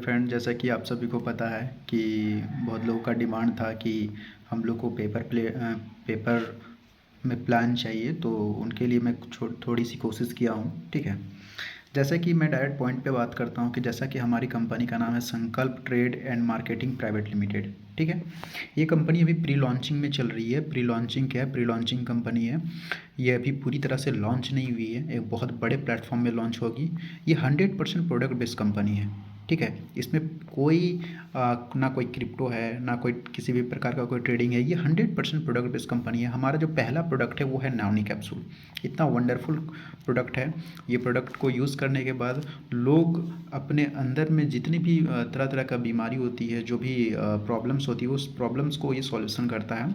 Friend, जैसा कि आप सभी को पता है कि बहुत लोगों का डिमांड था कि हम लोग को पेपर में प्लान चाहिए, तो उनके लिए मैं थोड़ी सी कोशिश किया हूँ। ठीक है, जैसा कि मैं डायरेक्ट पॉइंट पे बात करता हूँ कि जैसा कि हमारी कंपनी का नाम है संकल्प trade and marketing private limited. ठीक है, ये कंपनी अभी प्री लॉन्चिंग में चल रही है। प्री लॉन्चिंग क्या है? प्री लॉन्चिंग कंपनी है। ये अभी पूरी तरह से लॉन्च नहीं हुई है, एक बहुत बड़े प्लेटफॉर्म में लॉन्च होगी। ये 100% प्रोडक्ट बेस्ड कंपनी है। ठीक है, इसमें कोई ना कोई क्रिप्टो है, ना कोई किसी भी प्रकार का कोई ट्रेडिंग है। ये 100% प्रोडक्ट बेस्ड कंपनी है। हमारा जो पहला प्रोडक्ट है वो है नानी कैप्सूल। इतना वंडरफुल प्रोडक्ट है। ये प्रोडक्ट को यूज़ करने के बाद लोग अपने अंदर में जितनी भी तरह तरह का बीमारी होती है, जो भी प्रॉब्लम्स होती है, उस प्रॉब्लम्स को ये सॉल्यूशन करता है।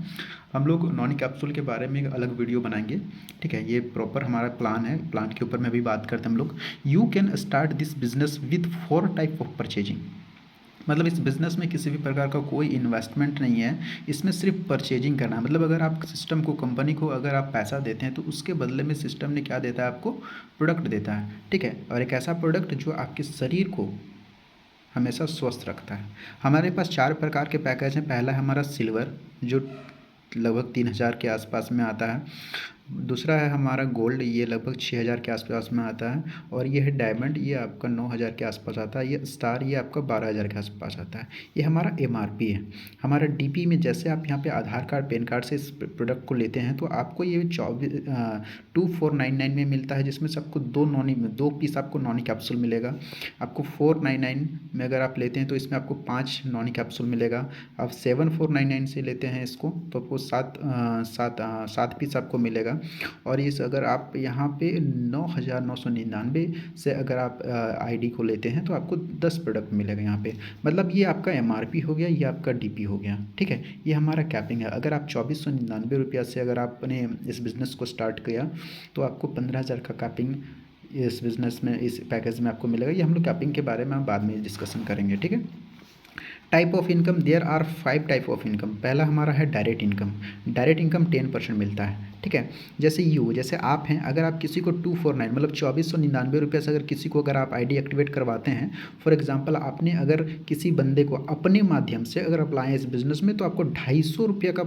हम लोग नॉनी कैप्सूल के बारे में एक अलग वीडियो बनाएंगे। ठीक है, ये प्रॉपर हमारा प्लान है। प्लान के ऊपर में भी बात करते हैं हम लोग। You can start this business with 4 type of purchasing. मतलब इस बिज़नेस में किसी भी प्रकार का कोई इन्वेस्टमेंट नहीं है, इसमें सिर्फ परचेजिंग करना है। मतलब अगर आप सिस्टम को, कंपनी को अगर आप पैसा देते हैं तो उसके बदले में सिस्टम ने क्या देता है आपको? प्रोडक्ट देता है। ठीक है, और एक ऐसा प्रोडक्ट जो आपके शरीर को हमेशा स्वस्थ रखता है। हमारे पास 4 प्रकार के पैकेज हैं। पहला है हमारा सिल्वर, जो लगभग 3000 के आसपास में आता है। दूसरा है हमारा गोल्ड, ये लगभग 6000 के आसपास में आता है। और ये है डायमंड, ये आपका 9000 के आसपास आता है। ये स्टार, ये आपका 12000 के आसपास आता है। ये हमारा MRP है। हमारा DP में जैसे आप यहाँ पे आधार कार्ड, पैन कार्ड से इस प्रोडक्ट को लेते हैं तो आपको ये 2499 में मिलता है, जिसमें से आपको 2 पीस आपको नॉनी कैप्सूल मिलेगा। आपको 499 में अगर आप लेते हैं तो इसमें आपको 5 नॉनी कैप्सूल मिलेगा। आप 7499 से लेते हैं इसको तो आपको 7 पीस आपको मिलेगा। और इस अगर आप यहाँ पे 9999 से अगर आप ID को लेते हैं तो आपको 10 प्रोडक्ट मिलेगा यहाँ पे। मतलब ये आपका MRP हो गया, ये आपका DP हो गया। ठीक है, ये हमारा कैपिंग है। अगर आप 2499 रुपया से अगर आपने इस बिज़नेस को स्टार्ट किया तो आपको 15000 का कैपिंग इस बिज़नेस में, इस पैकेज में आपको मिलेगा। ये हम लोग कैपिंग के बारे में हम बाद में डिस्कशन करेंगे। ठीक है, type of income, there are 5 type of income. पहला हमारा है डायरेक्ट इनकम। डायरेक्ट इनकम 10% मिलता है। ठीक है, जैसे आप हैं, अगर आप किसी को 249 मतलब 2499 रुपये से अगर किसी को अगर आप ID एक्टिवेट करवाते हैं, फॉर एग्जांपल आपने अगर किसी बंदे को अपने माध्यम से अगर आप लाएँ इस बिज़नेस में तो आपको 250 रुपये का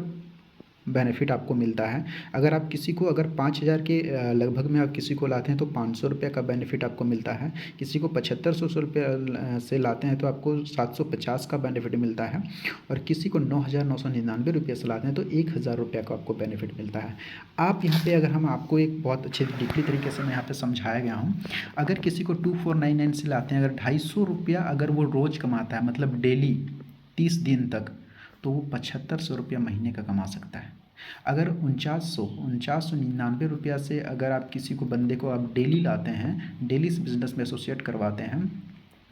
बेनिफिट आपको मिलता है। अगर आप किसी को अगर 5000 के लगभग में आप किसी को लाते हैं तो 500 रुपये का बेनिफिट आपको मिलता है। किसी को 7500 रुपये से लाते हैं तो आपको 750 का बेनिफिट मिलता है। और किसी को 9999 रुपये से लाते हैं तो 1000 रुपये का आपको बेनिफिट मिलता है। आप यहाँ पे अगर हम आपको एक बहुत अच्छे डीपली तरीके से मैं यहाँ पे समझाया गया हूँ। अगर किसी को 2499 से लाते हैं, अगर 250 रुपया अगर वो रोज़ कमाता है, मतलब डेली 30 दिन तक, तो वो 7500 रुपया महीने का कमा सकता है। अगर 4999 रुपया से अगर आप किसी को बंदे को आप डेली लाते हैं, डेली इस बिज़नेस में एसोसिएट करवाते हैं,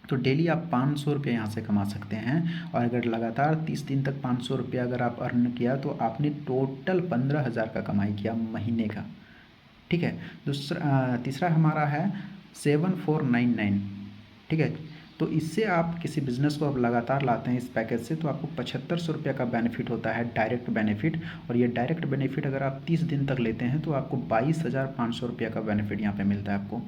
तो डेली आप 500 रुपये यहाँ से कमा सकते हैं। और अगर लगातार 30 दिन तक 500 रुपया अगर आप अर्न किया तो आपने टोटल 15000 का कमाई किया महीने का। ठीक है, तीसरा हमारा है 7499। ठीक है, तो इससे आप किसी बिज़नेस को आप लगातार लाते हैं इस पैकेज से तो आपको 7500 रुपये का बेनिफिट होता है, डायरेक्ट बेनिफिट। और ये डायरेक्ट बेनिफिट अगर आप 30 दिन तक लेते हैं तो आपको 22500 रुपये का बेनिफिट यहाँ पे मिलता है आपको।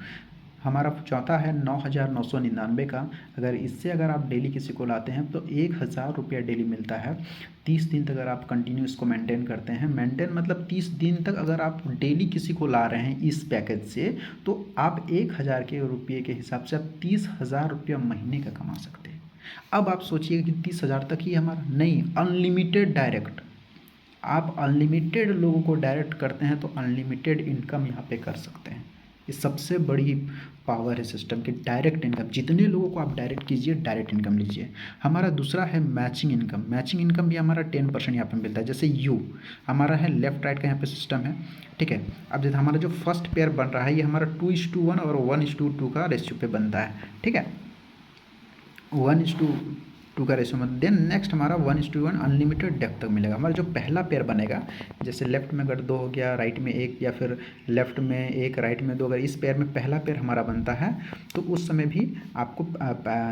हमारा चौथा है 9999 का। अगर इससे अगर आप डेली किसी को लाते हैं तो 1000 रुपया डेली मिलता है। 30 दिन तक अगर आप कंटिन्यू इसको मेंटेन करते हैं, मेंटेन मतलब 30 दिन तक अगर आप डेली किसी को ला रहे हैं इस पैकेज से, तो आप 1000 के रुपये के हिसाब से आप 30,000 रुपया महीने का कमा सकते हैं। अब आप सोचिएगा कि 30,000 तक ही हमारा नहीं, अनलिमिटेड डायरेक्ट। आप अनलिमिटेड लोगों को डायरेक्ट करते हैं तो अनलिमिटेड इनकम यहाँ पे कर सकते हैं। ये सबसे बड़ी पावर है सिस्टम की, डायरेक्ट इनकम। जितने लोगों को आप डायरेक्ट कीजिए, डायरेक्ट इनकम लीजिए। हमारा दूसरा है मैचिंग इनकम। मैचिंग इनकम भी हमारा 10% यहाँ पे मिलता है। जैसे यू हमारा है लेफ्ट राइट का यहाँ पे सिस्टम है। ठीक है, अब जैसे हमारा जो फर्स्ट पेयर बन रहा है ये हमारा 2:1 और 1:2 का रेशियो पे बनता है। ठीक है, 1:2 का रेशियो में। देन नेक्स्ट हमारा 1:1 अनलिमिटेड डेप्थ तक मिलेगा। हमारा जो पहला पेयर बनेगा, जैसे लेफ्ट में अगर 2 हो गया, राइट में 1, या फिर लेफ्ट में 1 राइट में 2, अगर इस पेयर में पहला पेयर हमारा बनता है तो उस समय भी आपको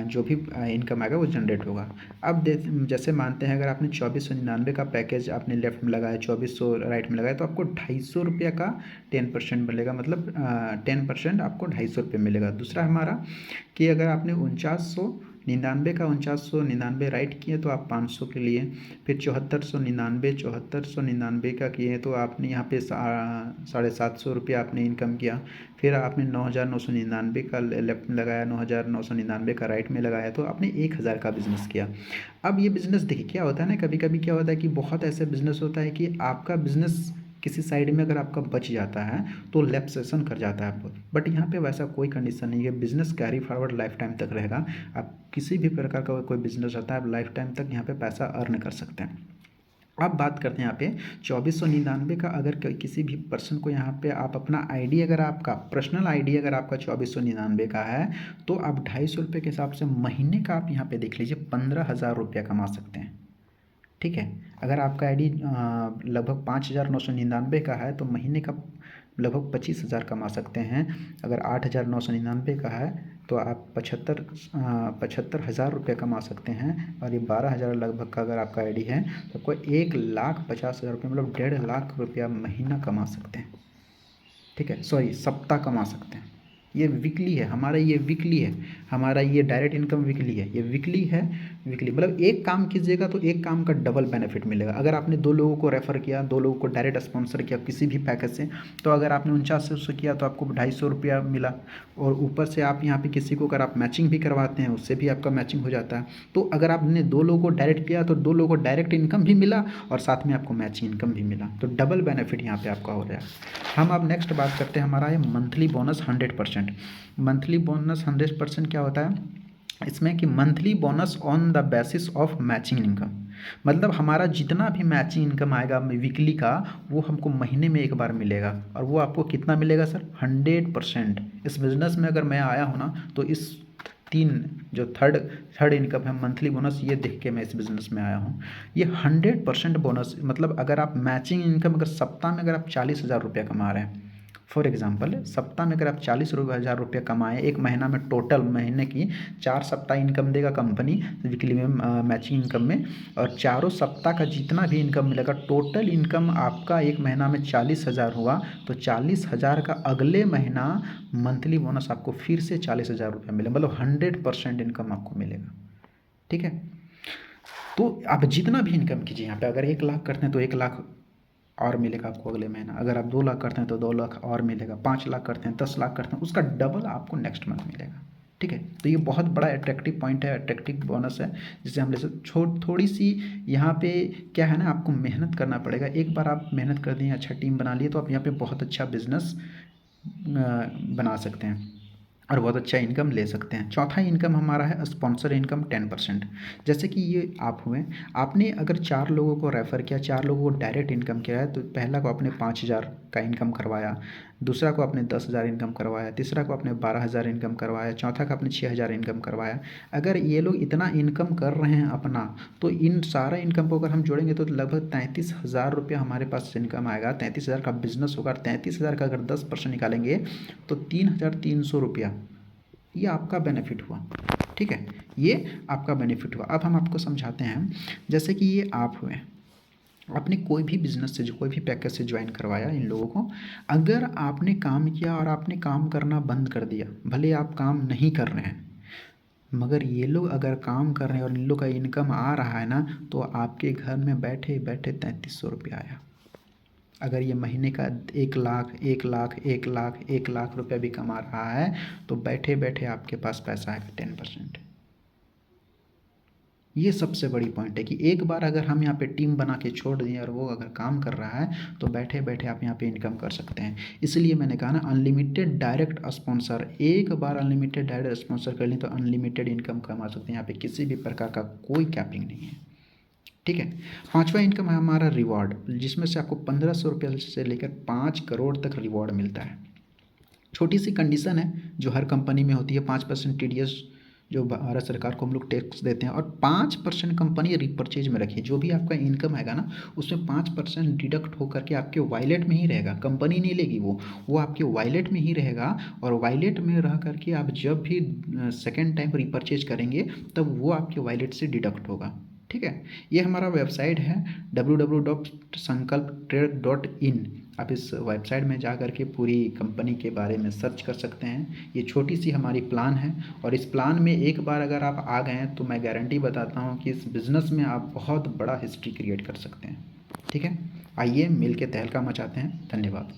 जो भी इनकम आएगा वो जनरेट होगा। अब जैसे मानते हैं अगर आपने 2499 का पैकेज आपने लेफ्ट में लगाया, 2400 राइट में लगाया, तो आपको 250 रुपये का 10% मिलेगा। मतलब 10% आपको 250 रुपये मिलेगा। दूसरा हमारा कि अगर आपने 99 का 4999 राइट किए तो आप 500 के लिए, फिर 7499 का किए तो आपने यहाँ पे 750 रुपया आपने इनकम किया। फिर आपने 9999 का लेफ्ट में लगाया, 9999 का राइट में लगाया, तो आपने 1000 का बिजनेस किया। अब ये बिज़नेस देखिए क्या होता है ना, कभी कभी क्या होता है कि बहुत ऐसे बिजनेस होता है कि आपका बिजनेस किसी साइड में अगर आपका बच जाता है तो लैप्सेशन कर जाता है बहुत, बट यहाँ पे वैसा कोई कंडीशन नहीं है। Business carry forward life time तक रहेगा। आप किसी भी प्रकार का कोई बिजनेस होता है, आप लाइफ टाइम तक यहाँ पे पैसा अर्न कर सकते हैं। अब बात करते हैं यहाँ पे 2499 का। अगर किसी भी पर्सन को यहाँ पे आप अपना आईडी, अगर आपका पर्सनल आईडी अगर आपका 2499 का है तो आप 250 रुपये के हिसाब से महीने का आप यहाँ पे देख लीजिए 15,000 रुपया कमा सकते हैं। ठीक है, अगर आपका आईडी लगभग 5,999 का है तो महीने का लगभग 25,000 कमा सकते हैं। अगर 8,999 का है तो आप 75,000 रुपये कमा सकते हैं। और ये 12,000 लगभग का अगर आपका आईडी है तो आपको 1,50,000 रुपये मतलब 1.5 लाख रुपया महीना कमा सकते हैं। ठीक है, सॉरी सप्ताह कमा सकते हैं। ये वीकली है हमारा, ये वीकली है हमारा, ये डायरेक्ट इनकम वीकली है, ये वीकली है। वीकली मतलब एक काम कीजिएगा तो एक काम का डबल बेनिफिट मिलेगा। अगर आपने 2 लोगों को रेफ़र किया, 2 लोगों को डायरेक्ट स्पॉन्सर किया किसी भी पैकेज से, तो अगर आपने 49 किया तो आपको 250 रुपया मिला। और ऊपर से आप यहाँ पे किसी को अगर आप मैचिंग भी करवाते हैं उससे भी आपका मैचिंग हो जाता है। तो अगर आपने 2 लोगों को डायरेक्ट किया तो 2 लोगों को डायरेक्ट इनकम भी मिला और साथ में आपको मैचिंग इनकम भी मिला, तो डबल बेनिफिट यहाँ पे आपका हो रहा है। हम अब नेक्स्ट बात करते हैं, हमारा है मंथली बोनस 100%। मंथली बोनस 100% क्या होता है इसमें कि monthly bonus on the basis of matching income. मतलब हमारा जितना भी मैचिंग इनकम आएगा वीकली का वो हमको महीने में एक बार मिलेगा। और वो आपको कितना मिलेगा सर? 100%। इस बिज़नेस में अगर मैं आया हूँ ना तो इस 3 जो थर्ड इनकम है मंथली बोनस, ये देख के मैं इस बिज़नेस में आया हूँ। ये 100% बोनस, मतलब अगर आप मैचिंग इनकम अगर सप्ताह में अगर आप 40,000 रुपया कमा रहे हैं, फॉर एग्जांपल सप्ताह में अगर आप 40,000 रुपया कमाएं, एक महीना में टोटल महीने की 4 सप्ताह इनकम देगा कंपनी वीकली में मैचिंग इनकम में, और चारों सप्ताह का जितना भी इनकम मिलेगा टोटल इनकम आपका एक महीना में 40,000 हुआ, तो 40,000 का अगले महीना मंथली बोनस आपको फिर से 40,000 रुपया मिलेगा, मतलब 100% इनकम आपको मिलेगा। ठीक है, तो आप जितना भी इनकम कीजिए यहाँ पे, अगर 1 लाख करते हैं तो 1 लाख और मिलेगा आपको अगले महीना, अगर आप 2 लाख करते हैं तो 2 लाख और मिलेगा, 5 लाख करते हैं, 10 लाख करते हैं, उसका डबल आपको नेक्स्ट मंथ मिलेगा। ठीक है, तो ये बहुत बड़ा अट्रैक्टिव पॉइंट है, अट्रैक्टिव बोनस है जिसे हम ले सकते। थोड़ी सी यहाँ पे क्या है ना, आपको मेहनत करना पड़ेगा। एक बार आप मेहनत कर दिए, अच्छा टीम बना लिए, तो आप यहाँ पे बहुत अच्छा बिजनेस बना सकते हैं और बहुत अच्छा इनकम ले सकते हैं। चौथा इनकम हमारा है स्पॉन्सर इनकम 10%। जैसे कि ये आप हुए, आपने अगर 4 लोगों को रेफ़र किया, 4 लोगों को डायरेक्ट इनकम किया है, तो पहला को आपने 5,000 का इनकम करवाया, दूसरा को आपने 10,000 इनकम करवाया, तीसरा को आपने 12,000 इनकम करवाया, चौथा का आपने 6,000 इनकम करवाया। अगर ये लोग इतना इनकम कर रहे हैं अपना, तो इन सारा इनकम को अगर हम जोड़ेंगे तो लगभग 33,000 रुपया हमारे पास इनकम आएगा। 33,000 का बिजनेस होगा, 33,000 का अगर 10% निकालेंगे तो 3,300 रुपया ये आपका बेनिफिट हुआ। ठीक है, ये आपका बेनिफिट हुआ। अब हम आपको समझाते हैं, जैसे कि ये आप हुए, आपने कोई भी बिज़नेस से जो कोई भी पैकेज से ज्वाइन करवाया इन लोगों को, अगर आपने काम किया और आपने काम करना बंद कर दिया, भले आप काम नहीं कर रहे हैं, मगर ये लोग अगर काम कर रहे हैं और इन लोग का इनकम आ रहा है ना, तो आपके घर में बैठे बैठे 3,300 रुपया आया। अगर ये महीने का 1 लाख रुपया भी कमा रहा है तो बैठे बैठे आपके पास पैसा आएगा 10%। ये सबसे बड़ी पॉइंट है कि एक बार अगर हम यहाँ पे टीम बना के छोड़ दें और वो अगर काम कर रहा है तो बैठे बैठे आप यहाँ पे इनकम कर सकते हैं। इसलिए मैंने कहा ना, अनलिमिटेड डायरेक्ट स्पॉन्सर, एक बार अनलिमिटेड डायरेक्ट स्पॉन्सर कर लें तो अनलिमिटेड इनकम कमा सकते हैं। यहाँ पे किसी भी प्रकार का कोई कैपिंग नहीं है। ठीक है, पांचवा इनकम है हमारा रिवॉर्ड, जिसमें से आपको 1,500 रुपये से लेकर 5 करोड़ तक रिवॉर्ड मिलता है। छोटी सी कंडीशन है जो हर कंपनी में होती है, 5% TDS जो भारत सरकार को हम लोग टैक्स देते हैं, और 5% कंपनी रिपर्चेज में रखी है। जो भी आपका इनकम आएगा ना उसमें 5% डिडक्ट होकर के आपके वॉलेट में ही रहेगा, कंपनी नहीं लेगी, वो आपके वॉलेट में ही रहेगा। और वॉलेट में रह करके आप जब भी सेकेंड टाइम रिपर्चेज करेंगे तब वो आपके वॉलेट से डिडक्ट होगा। ठीक है, ये हमारा वेबसाइट है www.sankalptrade.in। आप इस वेबसाइट में जा कर के पूरी कंपनी के बारे में सर्च कर सकते हैं। ये छोटी सी हमारी प्लान है और इस प्लान में एक बार अगर आप आ गए हैं तो मैं गारंटी बताता हूँ कि इस बिज़नेस में आप बहुत बड़ा हिस्ट्री क्रिएट कर सकते हैं। ठीक है, आइए मिल के तहलका मचाते हैं। धन्यवाद।